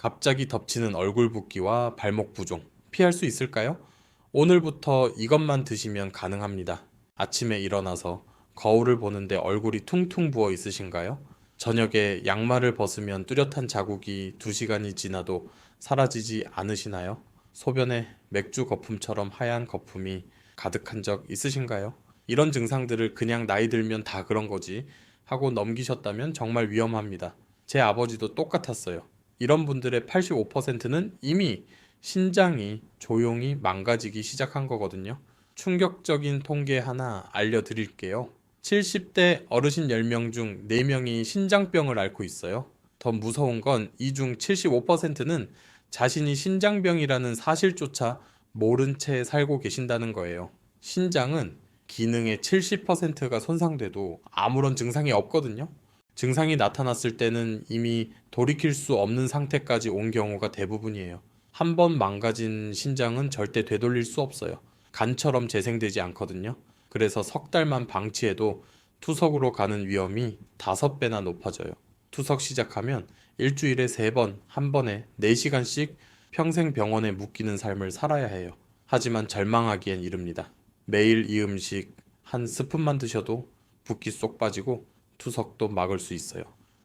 갑자기 덮치는 얼굴 붓기와 발목 부종 피할 수 있을까요? 오늘부터 이것만 드시면 가능합니다. 아침에 일어나서 거울을 보는데 얼굴이 퉁퉁 부어 있으신가요? 저녁에 양말을 벗으면 뚜렷한 자국이 2시간이 지나도 사라지지 않으시나요? 소변에 맥주 거품처럼 하얀 거품이 가득한 적 있으신가요? 이런 증상들을 그냥 나이 들면 다 그런 거지 하고 넘기셨다면 정말 위험합니다. 제 아버지도 똑같았어요. 이런 분들의 85%는 이미 신장이 조용히 망가지기 시작한 거거든요. 충격적인 통계 하나 알려드릴게요. 70대 어르신 10명 중 4명이 신장병을 앓고 있어요. 더 무서운 건 이 중 75%는 자신이 신장병이라는 사실조차 모른 채 살고 계신다는 거예요. 신장은 기능의 70%가 손상돼도 아무런 증상이 없거든요. 증상이 나타났을 때는 이미 돌이킬 수 없는 상태까지 온 경우가 대부분이에요. 한 번 망가진 신장은 절대 되돌릴 수 없어요. 간처럼 재생되지 않거든요. 그래서 석 달만 방치해도 투석으로 가는 위험이 5배나 높아져요. 투석 시작하면 일주일에 3번, 한 번에 4시간씩 평생 병원에 묵히는 삶을 살아야 해요. 하지만 절망하기엔 이릅니다. 매일 이 음식 한 스푼만 드셔도 붓기 쏙 빠지고 투석도 막을 수 있어요.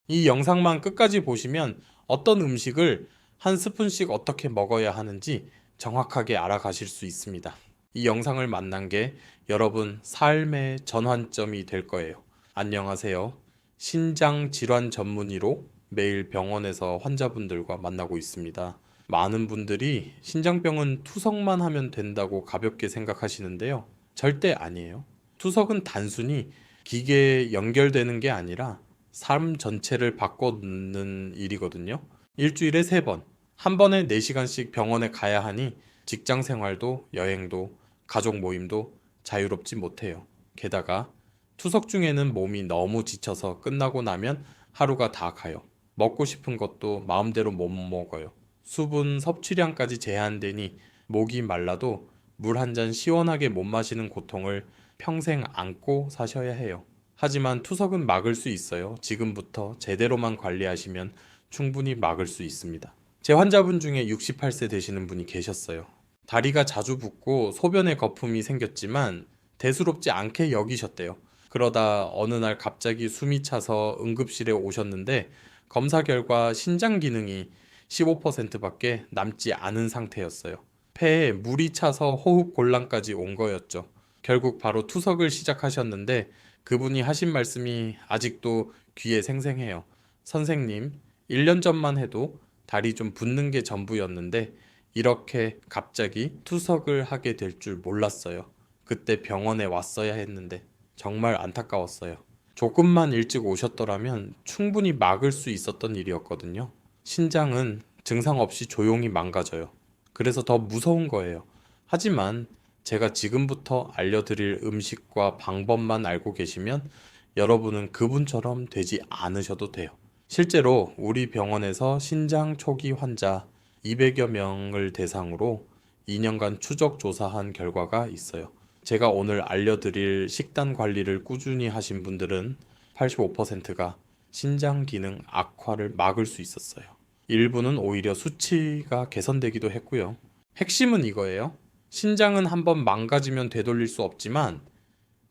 이 영상만 끝까지 보시면 어떤 음식을 한 스푼씩 어떻게 먹어야 하는지 정확하게 알아가실 수 있습니다. 이 영상을 만난 게 여러분 삶의 전환점이 될 거예요. 안녕하세요. 신장 질환 전문의로 매일 병원에서 환자분들과 만나고 있습니다. 많은 분들이 신장병은 투석만 하면 된다고 가볍게 생각하시는데요. 절대 아니에요. 투석은 단순히 기계에 연결되는 게 아니라 삶 전체를 바꿔놓는 일이거든요. 일주일에 3번, 한 번에 4시간씩 병원에 가야 하니 직장 생활도 여행도 가족 모임도 자유롭지 못해요. 게다가 투석 중에는 몸이 너무 지쳐서 끝나고 나면 하루가 다 가요. 먹고 싶은 것도 마음대로 못 먹어요. 수분 섭취량까지 제한되니 목이 말라도 물 한 잔 시원하게 못 마시는 고통을 평생 안고 사셔야 해요. 하지만 투석은 막을 수 있어요. 지금부터 제대로만 관리하시면 충분히 막을 수 있습니다. 제 환자분 중에 68세 되시는 분이 계셨어요. 다리가 자주 붓고 소변에 거품이 생겼지만 대수롭지 않게 여기셨대요. 그러다 어느 날 갑자기 숨이 차서 응급실에 오셨는데 검사 결과 신장 기능이 15%밖에 남지 않은 상태였어요. 폐에 물이 차서 호흡 곤란까지 온 거였죠. 결국 바로 투석을 시작하셨는데 그분이 하신 말씀이 아직도 귀에 생생해요. 선생님, 1년 전만 해도 다리 좀 붓는 게 전부였는데 이렇게 갑자기 투석을 하게 될 줄 몰랐어요. 그때 병원에 왔어야 했는데 정말 안타까웠어요. 조금만 일찍 오셨더라면 충분히 막을 수 있었던 일이었거든요. 신장은 증상 없이 조용히 망가져요. 그래서 더 무서운 거예요. 하지만 제가 지금부터 알려드릴 음식과 방법만 알고 계시면 여러분은 그분처럼 되지 않으셔도 돼요. 실제로 우리 병원에서 신장 초기 환자 200여 명을 대상으로 2년간 추적 조사한 결과가 있어요. 제가 오늘 알려드릴 식단 관리를 꾸준히 하신 분들은 85%가 신장 기능 악화를 막을 수 있었어요. 일부는 오히려 수치가 개선되기도 했고요. 핵심은 이거예요. 신장은 한번 망가지면 되돌릴 수 없지만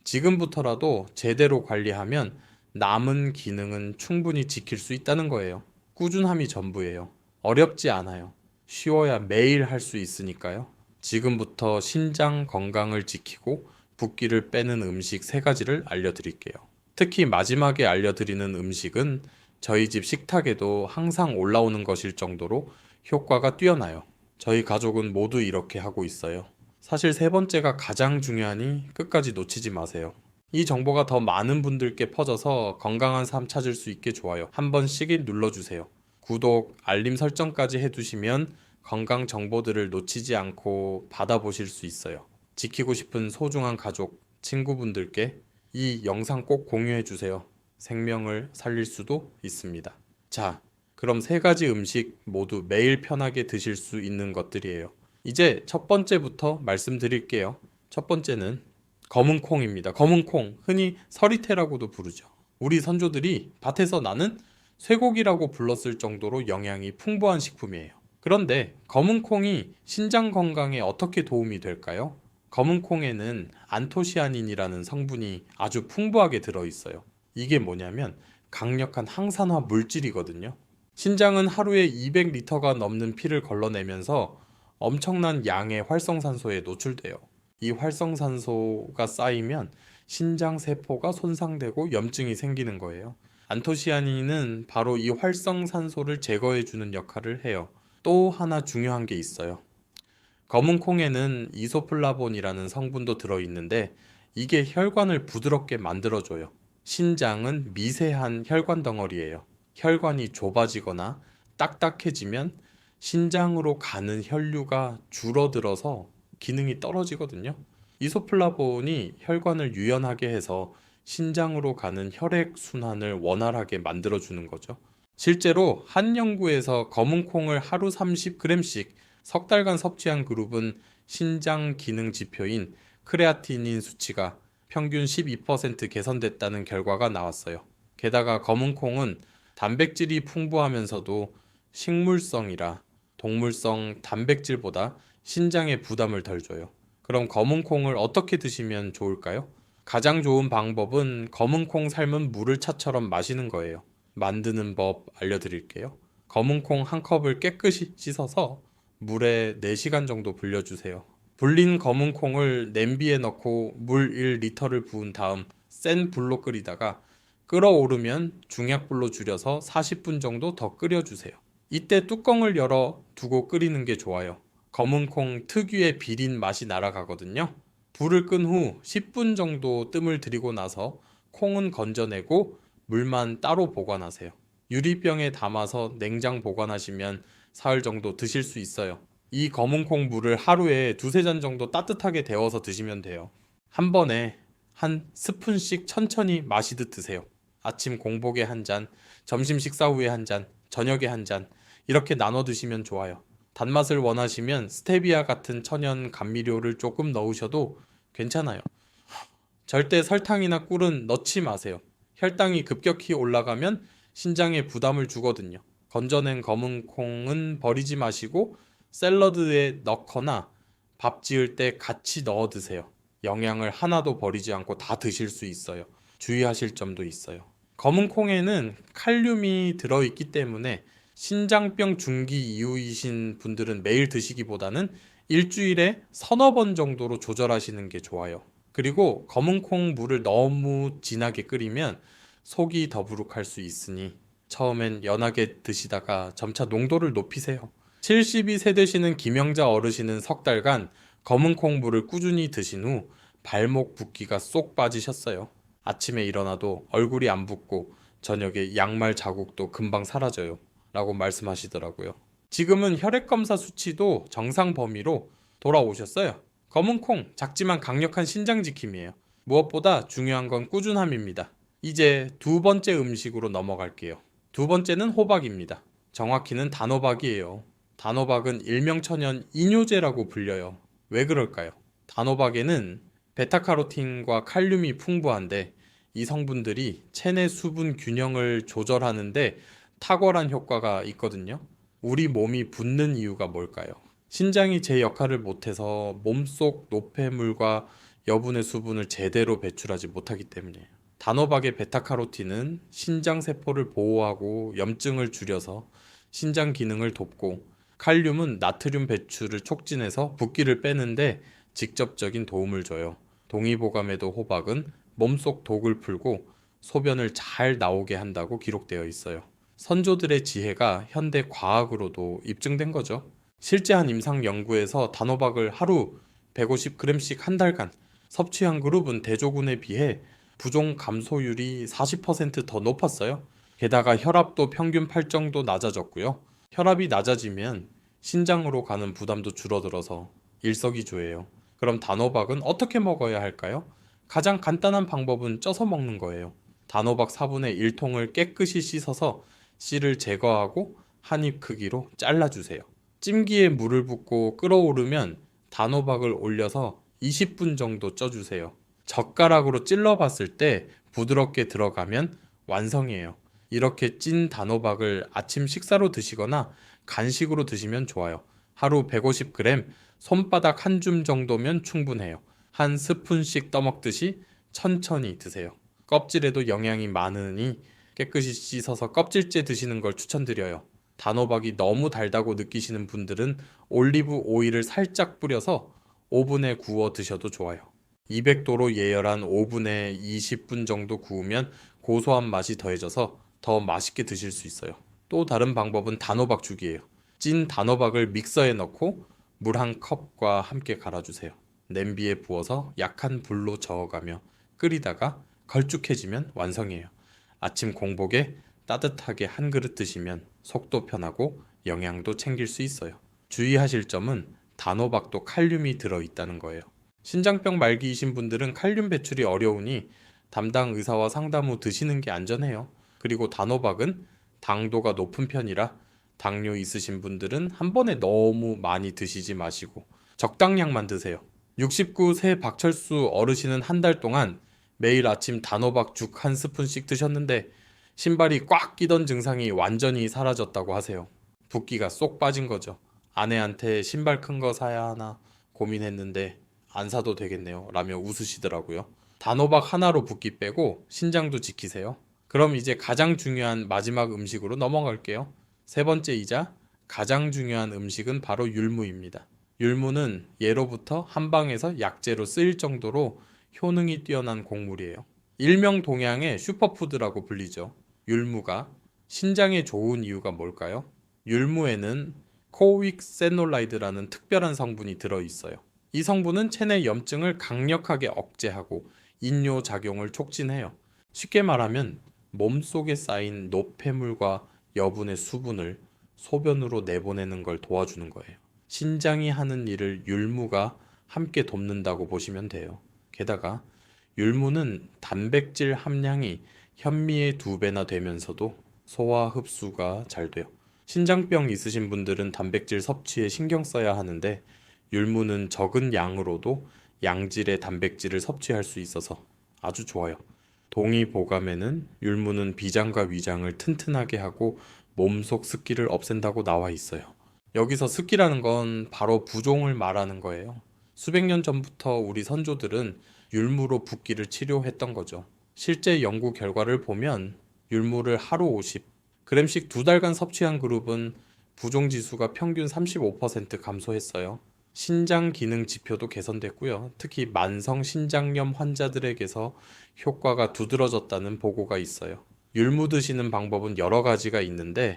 지금부터라도 제대로 관리하면 남은 기능은 충분히 지킬 수 있다는 거예요. 꾸준함이 전부예요. 어렵지 않아요. 쉬워야 매일 할 수 있으니까요. 지금부터 신장 건강을 지키고 붓기를 빼는 음식 3가지를 알려드릴게요. 특히 마지막에 알려드리는 음식은 저희 집 식탁에도 항상 올라오는 것일 정도로 효과가 뛰어나요. 저희 가족은 모두 이렇게 하고 있어요. 사실 3번째가 가장 중요하니 끝까지 놓치지 마세요. 이 정보가 더 많은 분들께 퍼져서 건강한 삶 찾을 수 있게 좋아요 한 번씩 눌러주세요. 구독, 알림 설정까지 해두시면 건강 정보들을 놓치지 않고 받아보실 수 있어요. 지키고 싶은 소중한 가족, 친구분들께 이 영상 꼭 공유해주세요. 생명을 살릴 수도 있습니다. 자, 그럼 3가지 음식 모두 매일 편하게 드실 수 있는 것들이에요. 이제 첫 번째부터 말씀드릴게요. 첫 번째는 검은 콩입니다. 검은 콩, 흔히 서리태라고도 부르죠. 우리 선조들이 밭에서 나는 쇠고기라고 불렀을 정도로 영양이 풍부한 식품이에요. 그런데 검은 콩이 신장 건강에 어떻게 도움이 될까요? 검은 콩에는 안토시아닌이라는 성분이 아주 풍부하게 들어있어요. 이게 뭐냐면 강력한 항산화 물질이거든요. 신장은 하루에 200리터가 넘는 피를 걸러내면서 엄청난 양의 활성산소에 노출돼요. 이 활성산소가 쌓이면 신장 세포가 손상되고 염증이 생기는 거예요. 안토시아닌은 바로 이 활성산소를 제거해주는 역할을 해요. 또 하나 중요한 게 있어요. 검은 콩에는 이소플라본이라는 성분도 들어있는데 이게 혈관을 부드럽게 만들어줘요. 신장은 미세한 혈관 덩어리예요. 혈관이 좁아지거나 딱딱해지면 신장으로 가는 혈류가 줄어들어서 기능이 떨어지거든요. 이소플라본이 혈관을 유연하게 해서 신장으로 가는 혈액 순환을 원활하게 만들어주는 거죠. 실제로 한 연구에서 검은 콩을 하루 30g씩 석 달간 섭취한 그룹은 신장 기능 지표인 크레아티닌 수치가 평균 12% 개선됐다는 결과가 나왔어요. 게다가 검은 콩은 단백질이 풍부하면서도 식물성이라 동물성 단백질보다 신장에 부담을 덜 줘요. 그럼 검은 콩을 어떻게 드시면 좋을까요? 가장 좋은 방법은 검은 콩 삶은 물을 차처럼 마시는 거예요. 만드는 법 알려드릴게요. 검은 콩 한 컵을 깨끗이 씻어서 물에 4시간 정도 불려주세요. 불린 검은 콩을 냄비에 넣고 물 1리터를 부은 다음 센 불로 끓이다가 끓어오르면 중약불로 줄여서 40분 정도 더 끓여주세요. 이때 뚜껑을 열어 두고 끓이는 게 좋아요. 검은 콩 특유의 비린 맛이 날아가거든요. 불을 끈 후 10분 정도 뜸을 들이고 나서 콩은 건져내고 물만 따로 보관하세요. 유리병에 담아서 냉장 보관하시면 사흘 정도 드실 수 있어요. 이 검은 콩 물을 하루에 2~3잔 정도 따뜻하게 데워서 드시면 돼요. 한 번에 한 스푼씩 천천히 마시듯 드세요. 아침 공복에 한 잔, 점심 식사 후에 한 잔, 저녁에 한 잔, 이렇게 나눠 드시면 좋아요. 단맛을 원하시면 스테비아 같은 천연 감미료를 조금 넣으셔도 괜찮아요. 절대 설탕이나 꿀은 넣지 마세요. 혈당이 급격히 올라가면 신장에 부담을 주거든요. 건져낸 검은 콩은 버리지 마시고 샐러드에 넣거나 밥 지을 때 같이 넣어 드세요. 영양을 하나도 버리지 않고 다 드실 수 있어요. 주의하실 점도 있어요. 검은 콩에는 칼륨이 들어있기 때문에 신장병 중기 이후이신 분들은 매일 드시기보다는 일주일에 서너 번 정도로 조절하시는 게 좋아요. 그리고 검은 콩 물을 너무 진하게 끓이면 속이 더부룩할 수 있으니 처음엔 연하게 드시다가 점차 농도를 높이세요. 72세 되시는 김영자 어르신은 석 달간 검은 콩물을 꾸준히 드신 후 발목 붓기가 쏙 빠지셨어요. 아침에 일어나도 얼굴이 안 붓고 저녁에 양말 자국도 금방 사라져요. 라고 말씀하시더라고요. 지금은 혈액검사 수치도 정상 범위로 돌아오셨어요. 검은 콩, 작지만 강력한 신장지킴이에요. 무엇보다 중요한 건 꾸준함입니다. 이제 두 번째 음식으로 넘어갈게요. 두 번째는 호박입니다. 정확히는 단호박이에요. 단호박은 일명천연 이뇨제라고 불려요. 왜 그럴까요? 단호박에는 베타카로틴과 칼륨이 풍부한데 이 성분들이 체내 수분 균형을 조절하는데 탁월한 효과가 있거든요. 우리 몸이 붓는 이유가 뭘까요? 신장이 제 역할을 못해서 몸속 노폐물과 여분의 수분을 제대로 배출하지 못하기 때문이에요. 단호박의 베타카로틴은 신장 세포를 보호하고 염증을 줄여서 신장 기능을 돕고, 칼륨은 나트륨 배출을 촉진해서 붓기를 빼는데 직접적인 도움을 줘요. 동의보감에도 호박은 몸속 독을 풀고 소변을 잘 나오게 한다고 기록되어 있어요. 선조들의 지혜가 현대 과학으로도 입증된 거죠. 실제 한 임상 연구에서 단호박을 하루 150g씩 한 달간 섭취한 그룹은 대조군에 비해 부종 감소율이 40%더 높았어요. 게다가 혈압도 평균 8 정도 낮아졌고요. 혈압이 낮아지면 신장으로 가는 부담도 줄어들어서 일석이조예요. 그럼 단호박은 어떻게 먹어야 할까요? 가장 간단한 방법은 쪄서 먹는 거예요. 단호박 4분의 1통을 깨끗이 씻어서 씨를 제거하고 한 입 크기로 잘라주세요. 찜기에 물을 붓고 끓어오르면 단호박을 올려서 20분 정도 쪄주세요. 젓가락으로 찔러봤을 때 부드럽게 들어가면 완성이에요. 이렇게 찐 단호박을 아침 식사로 드시거나 간식으로 드시면 좋아요. 하루 150g, 손바닥 한 줌 정도면 충분해요. 한 스푼씩 떠먹듯이 천천히 드세요. 껍질에도 영양이 많으니 깨끗이 씻어서 껍질째 드시는 걸 추천드려요. 단호박이 너무 달다고 느끼시는 분들은 올리브 오일을 살짝 뿌려서 오븐에 구워 드셔도 좋아요. 200도로 예열한 오븐에 20분 정도 구우면 고소한 맛이 더해져서 더 맛있게 드실 수 있어요. 또 다른 방법은 단호박죽이에요. 찐 단호박을 믹서에 넣고 물 한 컵과 함께 갈아주세요. 냄비에 부어서 약한 불로 저어가며 끓이다가 걸쭉해지면 완성이에요. 아침 공복에 따뜻하게 한 그릇 드시면 속도 편하고 영양도 챙길 수 있어요. 주의하실 점은 단호박도 칼륨이 들어있다는 거예요. 신장병 말기이신 분들은 칼륨 배출이 어려우니 담당 의사와 상담 후 드시는 게 안전해요. 그리고 단호박은 당도가 높은 편이라 당뇨 있으신 분들은 한 번에 너무 많이 드시지 마시고 적당량만 드세요. 69 세 박철수 어르신은 한 달 동안 매일 아침 단호박 죽 한 스푼씩 드셨는데 신발이 꽉 끼던 증상이 완전히 사라졌다고 하세요. 붓기가 쏙 빠진 거죠. 아내한테 신발 큰 거 사야 하나 고민했는데 안 사도 되겠네요 라며 웃으시더라고요. 단호박 하나로 붓기 빼고 신장도 지키세요. 그럼 이제 가장 중요한 마지막 음식으로 넘어갈게요. 세 번째이자 가장 중요한 음식은 바로 율무입니다. 율무는 예로부터 한방에서 약재로 쓰일 정도로 효능이 뛰어난 곡물이에요. 일명 동양의 슈퍼푸드라고 불리죠. 율무가 신장에 좋은 이유가 뭘까요? 율무에는 코익세놀라이드라는 특별한 성분이 들어있어요. 이 성분은 체내 염증을 강력하게 억제하고 인뇨 작용을 촉진해요. 쉽게 말하면 몸속에 쌓인 노폐물과 여분의 수분을 소변으로 내보내는 걸 도와주는 거예요. 신장이 하는 일을 율무가 함께 돕는다고 보시면 돼요. 게다가 율무는 단백질 함량이 현미의 2배나 되면서도 소화 흡수가 잘 돼요. 신장병 있으신 분들은 단백질 섭취에 신경 써야 하는데 율무는 적은 양으로도 양질의 단백질을 섭취할 수 있어서 아주 좋아요. 동의보감에는 율무는 비장과 위장을 튼튼하게 하고 몸속 습기를 없앤다고 나와 있어요. 여기서 습기라는 건 바로 부종을 말하는 거예요. 수백 년 전부터 우리 선조들은 율무로 붓기를 치료했던 거죠. 실제 연구 결과를 보면 율무를 하루 50g씩 2달간 섭취한 그룹은 부종 지수가 평균 35% 감소했어요. 신장 기능 지표도 개선됐고요. 특히 만성 신장염 환자들에게서 효과가 두드러졌다는 보고가 있어요. 율무 드시는 방법은 여러 가지가 있는데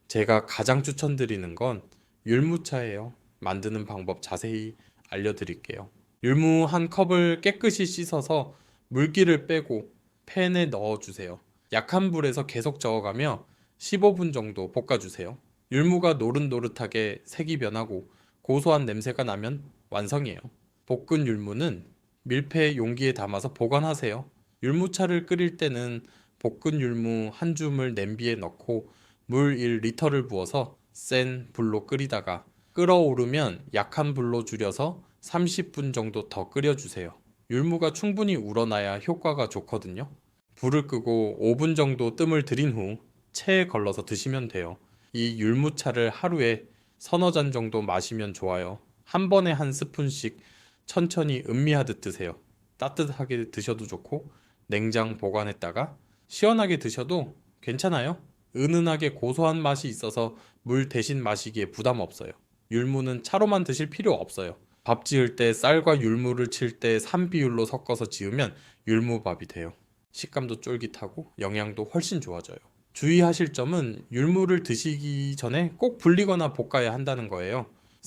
제가 가장 추천드리는 건 율무차예요. 만드는 방법 자세히 알려드릴게요. 율무 한 컵을 깨끗이 씻어서 물기를 빼고 팬에 넣어주세요. 약한 불에서 계속 저어가며 15분 정도 볶아주세요. 율무가 노릇노릇하게 색이 변하고 고소한 냄새가 나면 완성이에요. 볶은 율무는 밀폐 용기에 담아서 보관하세요. 율무차를 끓일 때는 볶은 율무 한 줌을 냄비에 넣고 물 1리터를 부어서 센 불로 끓이다가 끓어오르면 약한 불로 줄여서 30분 정도 더 끓여주세요. 율무가 충분히 우러나야 효과가 좋거든요. 불을 끄고 5분 정도 뜸을 들인 후 체에 걸러서 드시면 돼요. 이 율무차를 하루에 서너 잔 정도 마시면 좋아요. 한 번에 한 스푼씩 천천히 음미하듯 드세요. 따뜻하게 드셔도 좋고 냉장 보관했다가 시원하게 드셔도 괜찮아요. 은은하게 고소한 맛이 있어서 물 대신 마시기에 부담 없어요. 율무는 차로만 드실 필요 없어요. 밥 지을 때 쌀과 율무를 칠 때 3비율로 섞어서 지으면 율무밥이 돼요. 식감도 쫄깃하고 영양도 훨씬 좋아져요. 주의하실 점은 율무를 드시기 전에 꼭 불리거나 볶아야 한다는 거예요.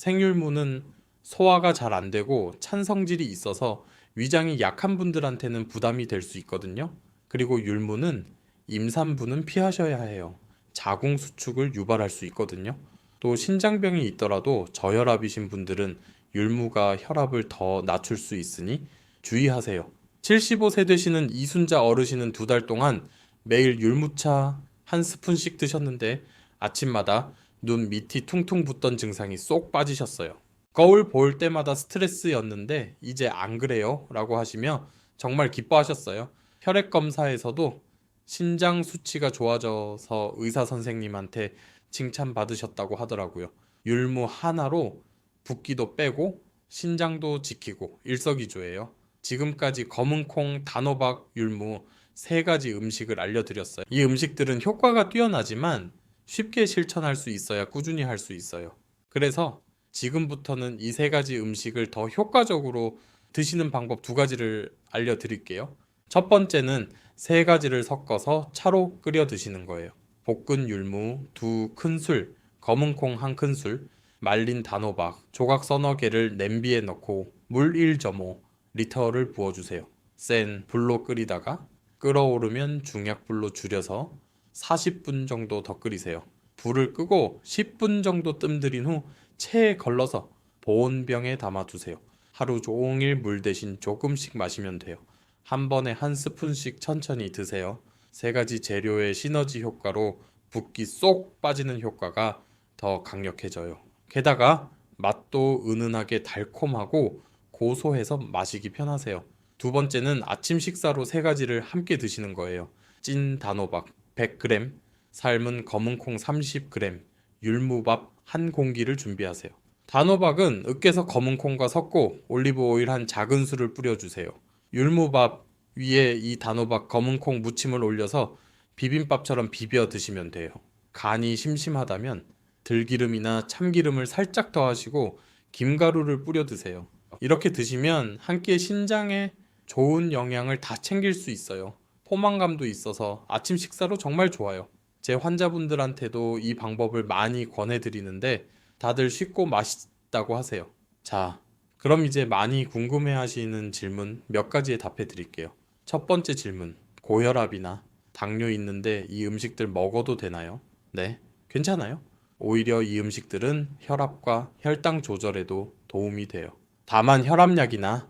생율무는 소화가 잘 안 되고 찬 성질이 있어서 위장이 약한 분들한테는 부담이 될 수 있거든요. 그리고 율무는 임산부는 피하셔야 해요. 자궁 수축을 유발할 수 있거든요. 또 신장병이 있더라도 저혈압이신 분들은 율무가 혈압을 더 낮출 수 있으니 주의하세요. 75세 되시는 이순자 어르신은 2달 동안 매일 율무차 한 스푼씩 드셨는데 아침마다 눈 밑이 퉁퉁 붓던 증상이 쏙 빠지셨어요. 거울 볼 때마다 스트레스였는데 이제 안 그래요? 라고 하시며 정말 기뻐하셨어요. 혈액 검사에서도 신장 수치가 좋아져서 의사 선생님한테 칭찬받으셨다고 하더라고요. 율무 하나로 붓기도 빼고 신장도 지키고 일석이조예요. 지금까지 검은콩, 단호박, 율무 세 가지 음식을 알려드렸어요. 이 음식들은 효과가 뛰어나지만 쉽게 실천할 수 있어야 꾸준히 할 수 있어요. 그래서 지금부터는 이 세 가지 음식을 더 효과적으로 드시는 방법 두 가지를 알려드릴게요. 첫 번째는 세 가지를 섞어서 차로 끓여 드시는 거예요. 볶은 율무 2큰술, 검은콩 1큰술, 말린 단호박, 조각 서너 개를 냄비에 넣고 물 1.5 리터를 부어주세요. 센 불로 끓이다가 끓어오르면 중약불로 줄여서 40분 정도 더 끓이세요. 불을 끄고 10분 정도 뜸들인 후 체에 걸러서 보온병에 담아두세요. 하루 종일 물 대신 조금씩 마시면 돼요. 한 번에 한 스푼씩 천천히 드세요. 세 가지 재료의 시너지 효과로 붓기 쏙 빠지는 효과가 더 강력해져요. 게다가 맛도 은은하게 달콤하고 고소해서 마시기 편하세요. 두 번째는 아침 식사로 세 가지를 함께 드시는 거예요. 찐 단호박 100g, 삶은 검은콩 30g, 율무밥 한 공기를 준비하세요. 단호박은 으깨서 검은콩과 섞고 올리브 오일 한 작은 술을 뿌려주세요. 율무밥 위에 이 단호박 검은콩 무침을 올려서 비빔밥처럼 비벼 드시면 돼요. 간이 심심하다면 들기름이나 참기름을 살짝 더하시고 김가루를 뿌려 드세요. 이렇게 드시면 한 끼에 신장에 좋은 영양을 다 챙길 수 있어요. 포만감도 있어서 아침 식사로 정말 좋아요. 제 환자분들한테도 이 방법을 많이 권해드리는데 다들 쉽고 맛있다고 하세요. 자, 그럼 이제 많이 궁금해 하시는 질문 몇 가지에 답해 드릴게요. 첫 번째 질문, 고혈압이나 당뇨 있는데 이 음식들 먹어도 되나요? 네, 괜찮아요. 오히려 이 음식들은 혈압과 혈당 조절에도 도움이 돼요. 다만 혈압약이나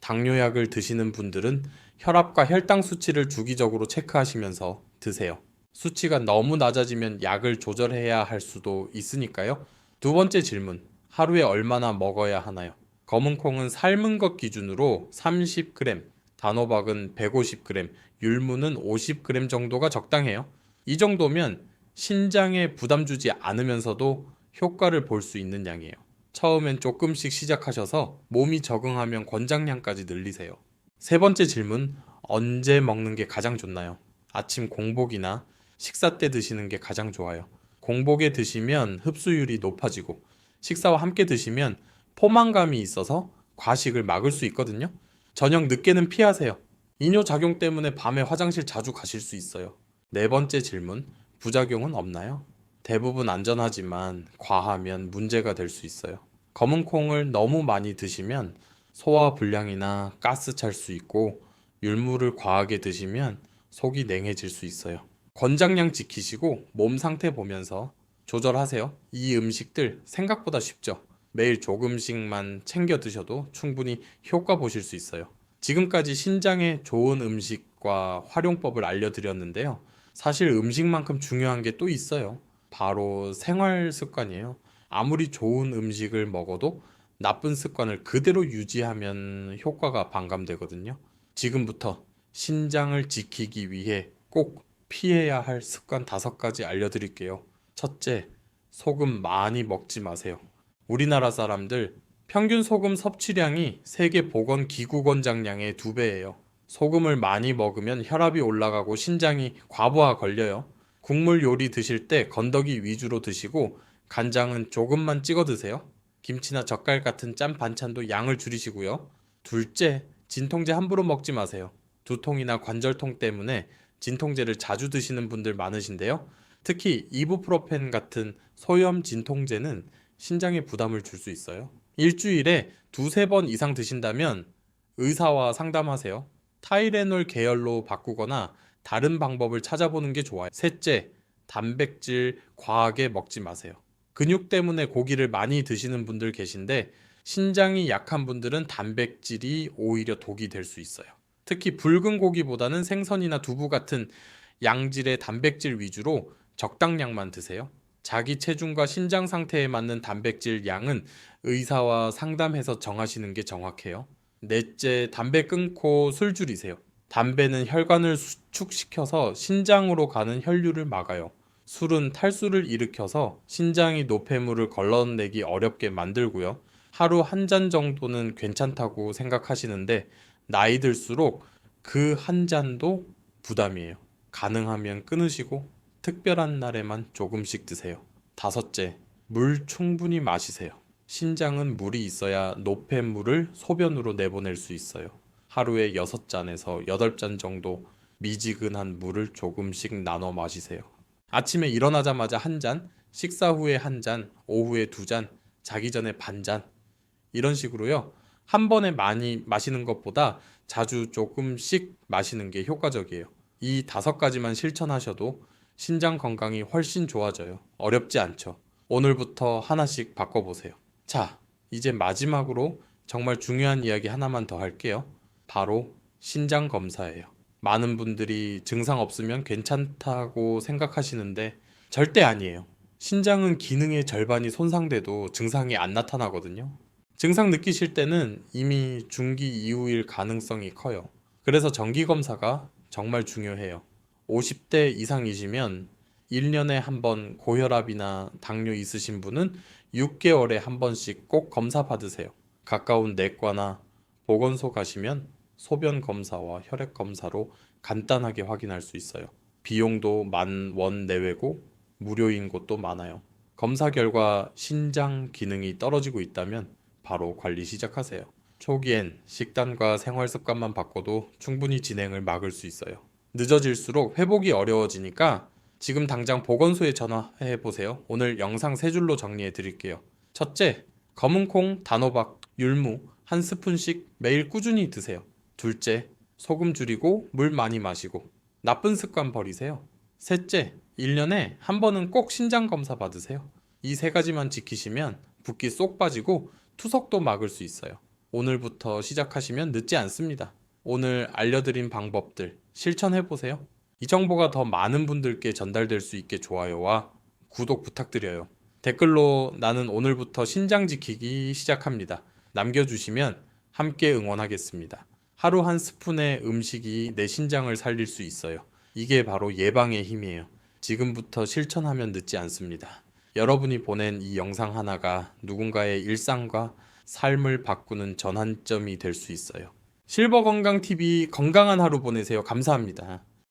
당뇨약을 드시는 분들은 혈압과 혈당 수치를 주기적으로 체크하시면서 드세요. 수치가 너무 낮아지면 약을 조절해야 할 수도 있으니까요. 두 번째 질문, 하루에 얼마나 먹어야 하나요? 검은콩은 삶은 것 기준으로 30g, 단호박은 150g, 율무는 50g 정도가 적당해요. 이 정도면 신장에 부담 주지 않으면서도 효과를 볼 수 있는 양이에요. 처음엔 조금씩 시작하셔서 몸이 적응하면 권장량까지 늘리세요. 세 번째 질문, 언제 먹는 게 가장 좋나요? 아침 공복이나 식사 때 드시는 게 가장 좋아요. 공복에 드시면 흡수율이 높아지고 식사와 함께 드시면 포만감이 있어서 과식을 막을 수 있거든요. 저녁 늦게는 피하세요. 이뇨작용 때문에 밤에 화장실 자주 가실 수 있어요. 네 번째 질문, 부작용은 없나요? 대부분 안전하지만 과하면 문제가 될 수 있어요. 검은 콩을 너무 많이 드시면 소화 불량이나 가스 찰 수 있고 율무를 과하게 드시면 속이 냉해질 수 있어요. 권장량 지키시고 몸 상태 보면서 조절하세요. 이 음식들 생각보다 쉽죠. 매일 조금씩만 챙겨 드셔도 충분히 효과 보실 수 있어요. 지금까지 신장에 좋은 음식과 활용법을 알려드렸는데요. 사실 음식만큼 중요한 게 또 있어요. 바로 생활 습관이에요. 아무리 좋은 음식을 먹어도 나쁜 습관을 그대로 유지하면 효과가 반감되거든요. 지금부터 신장을 지키기 위해 꼭 피해야 할 습관 5가지 알려드릴게요. 첫째, 소금 많이 먹지 마세요. 우리나라 사람들 평균 소금 섭취량이 세계 보건기구권장량의 2배예요. 소금을 많이 먹으면 혈압이 올라가고 신장이 과부하 걸려요. 국물 요리 드실 때 건더기 위주로 드시고 간장은 조금만 찍어 드세요. 김치나 젓갈 같은 짠 반찬도 양을 줄이시고요. 둘째, 진통제 함부로 먹지 마세요. 두통이나 관절통 때문에 진통제를 자주 드시는 분들 많으신데요. 특히 이부프로펜 같은 소염 진통제는 신장에 부담을 줄 수 있어요. 일주일에 2~3번 이상 드신다면 의사와 상담하세요. 타이레놀 계열로 바꾸거나 다른 방법을 찾아보는 게 좋아요. 셋째, 단백질 과하게 먹지 마세요. 근육 때문에 고기를 많이 드시는 분들 계신데 신장이 약한 분들은 단백질이 오히려 독이 될 수 있어요. 특히 붉은 고기보다는 생선이나 두부 같은 양질의 단백질 위주로 적당량만 드세요. 자기 체중과 신장 상태에 맞는 단백질 양은 의사와 상담해서 정하시는 게 정확해요. 넷째, 담배 끊고 술 줄이세요. 담배는 혈관을 수축시켜서 신장으로 가는 혈류를 막아요. 술은 탈수를 일으켜서 신장이 노폐물을 걸러내기 어렵게 만들고요. 하루 한 잔 정도는 괜찮다고 생각하시는데 나이 들수록 그 한 잔도 부담이에요. 가능하면 끊으시고 특별한 날에만 조금씩 드세요. 다섯째, 물 충분히 마시세요. 신장은 물이 있어야 노폐물을 소변으로 내보낼 수 있어요. 하루에 6잔에서 8잔 정도 미지근한 물을 조금씩 나눠 마시세요. 아침에 일어나자마자 한 잔, 식사 후에 한 잔, 오후에 2잔, 자기 전에 반 잔. 이런 식으로요. 한 번에 많이 마시는 것보다 자주 조금씩 마시는 게 효과적이에요. 이 5가지만 실천하셔도 신장 건강이 훨씬 좋아져요. 어렵지 않죠. 오늘부터 하나씩 바꿔보세요. 자, 이제 마지막으로 정말 중요한 이야기 하나만 더 할게요. 바로 신장 검사예요. 많은 분들이 증상 없으면 괜찮다고 생각하시는데 절대 아니에요. 신장은 기능의 절반이 손상돼도 증상이 안 나타나거든요. 증상 느끼실 때는 이미 중기 이후일 가능성이 커요. 그래서 정기검사가 정말 중요해요. 50대 이상이시면 1년에 한 번 고혈압이나 당뇨 있으신 분은 6개월에 한 번씩 꼭 검사 받으세요. 가까운 내과나 보건소 가시면 소변 검사와 혈액 검사로 간단하게 확인할 수 있어요. 비용도 10,000원 내외고 무료인 곳도 많아요. 검사 결과 신장 기능이 떨어지고 있다면 바로 관리 시작하세요. 초기엔 식단과 생활 습관만 바꿔도 충분히 진행을 막을 수 있어요. 늦어질수록 회복이 어려워지니까 지금 당장 보건소에 전화해 보세요. 오늘 영상 3줄로 정리해 드릴게요. 첫째, 검은콩, 단호박, 율무 한 스푼씩 매일 꾸준히 드세요. 둘째, 소금 줄이고 물 많이 마시고 나쁜 습관 버리세요. 셋째, 1년에 한 번은 꼭 신장 검사 받으세요. 이 3가지만 지키시면 붓기 쏙 빠지고 투석도 막을 수 있어요. 오늘부터 시작하시면 늦지 않습니다. 오늘 알려드린 방법들 실천해보세요. 이 정보가 더 많은 분들께 전달될 수 있게 좋아요와 구독 부탁드려요. 댓글로 나는 오늘부터 신장 지키기 시작합니다. 남겨주시면 함께 응원하겠습니다. 하루 한 스푼의 음식이 내 신장을 살릴 수 있어요. 이게 바로 예방의 힘이에요. 지금부터 실천하면 늦지 않습니다. 여러분이 보낸 이 영상 하나가 누군가의 일상과 삶을 바꾸는 전환점이 될 수 있어요. 실버건강TV 건강한 하루 보내세요. 감사합니다.